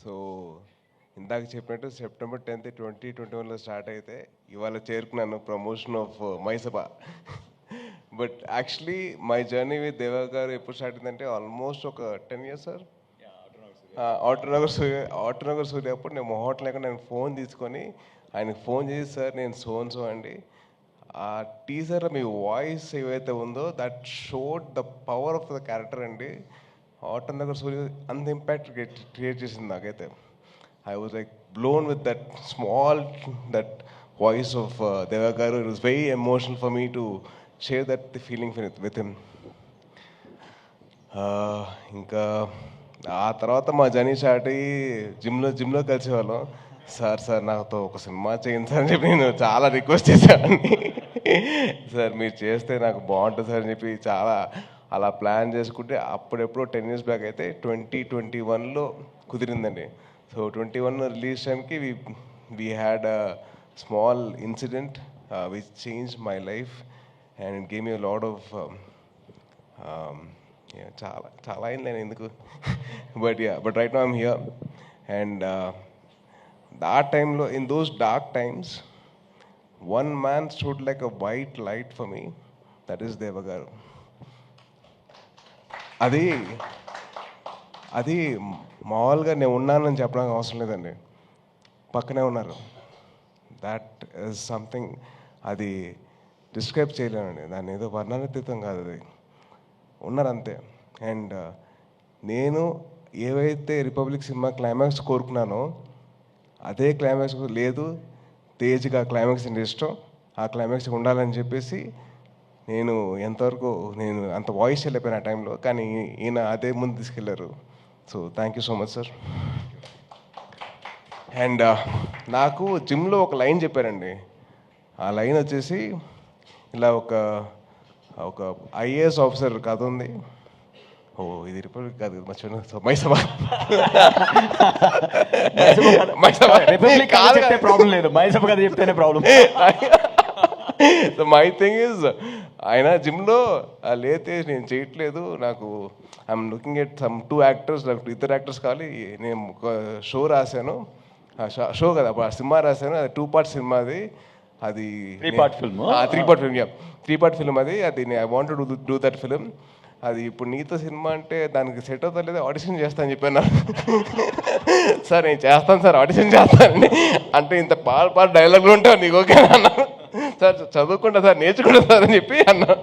So ఇందాక చెప్పినట్టు September 10th 2021లో start అయితే ఇవాళ చేరుకున్నాను ప్రమోషన్ ఆఫ్ మైసభ. But actually my journey with Deva గారు ఎప్పుడు స్టార్ట్ అయిందంటే ఆల్మోస్ట్ ఒక 10 years సార్. ఆటోనగర్ సూర్య అప్పుడు నేను మొహట్ లేకుండా నేను ఫోన్ తీసుకొని ఆయనకు ఫోన్ చేసి సార్ నేను సో అండి, ఆ టీజర్ మీ వాయిస్ ఏవైతే ఉందో that showed the power of the character అండి. ఆటోనగర్ సూర్య అంత ఇంపాక్ట్ క్రియేట్ చేసింది నాకైతే. I was like blown with that voice of Deva Garu. It was very emotional for me to share that feeling with him. ఇంకా ఆ తర్వాత మా journey start అయ్యి జిమ్లో కలిసేవాళ్ళం. సార్ నాతో ఒక సినిమా చేయండి సార్ అని చెప్పి నేను చాలా రిక్వెస్ట్ చేశానండి. సార్ మీరు చేస్తే నాకు బాగుంటుంది సార్ అని చెప్పి చాలా అలా ప్లాన్ చేసుకుంటే అప్పుడెప్పుడో 10 years బ్యాక్ అయితే 2021లో కుదిరిందండి. సో 21 రిలీజ్ టైంకి we had a small incident which changed my life and it gave me a lot of చాలా అయింది నేను ఎందుకు but right now I'm here and that timeలో in those dark times one man stood like a white light for me, that is Deva Garu. అది మామూలుగా నేను ఉన్నానని చెప్పడానికి అవసరం లేదండి, పక్కనే ఉన్నారు. దాట్ ఈజ్ సంథింగ్, అది డిస్క్రైబ్ చేయలేనండి, దాన్ని ఏదో వర్ణనాతీతం కాదు, అది ఉన్నారు అంతే. అండ్ నేను ఏవైతే రిపబ్లిక్ సినిమా క్లైమాక్స్ కోరుకున్నానో అదే క్లైమాక్స్ లేదు, తేజ్గా క్లైమాక్స్ అంటే ఇష్టం, ఆ క్లైమాక్స్ ఉండాలని చెప్పేసి నేను ఎంతవరకు నేను అంత వాయిస్ వెళ్ళిపోయాను ఆ టైంలో, కానీ ఈయన అదే ముందు తీసుకెళ్లారు. So thank you so much sir. And నాకు జిమ్లో ఒక లైన్ చెప్పారండి. ఆ లైన్ వచ్చేసి ఇలా ఒక ఐఏఎస్ ఆఫీసర్ కథ ఉంది. ఇది రిపబ్లిక్ కాదు మర్చిపోయినా, మైసభ ప్రాబ్లం లేదు, మైసభ కథ చెప్తేనే problem. So my thing is ఆయన జిమ్లో లేతే నేను చేయట్లేదు, నాకు I'm looking at some 2 actors, నాకు 2 యాక్టర్స్ కావాలి. నేను ఒక షో రాశాను, షో కదా సినిమా రాశాను, అది 2 part సినిమా, అది 3 part film, 3 part film అది I want to do that film. అది ఇప్పుడు నీతో సినిమా అంటే దానికి సెట్ అవుతా లేదా, ఆడిషన్ చేస్తాను చెప్పాను. సార్ నేను చేస్తాను సార్, ఆడిషన్ చేస్తానండి అంటే ఇంత పాలు డైలాగులు ఉంటావు నీకు ఓకే అన్నా. సార్ చదువుకుంటా సార్, నేర్చుకుంటా సార్ అని చెప్పి అన్నా.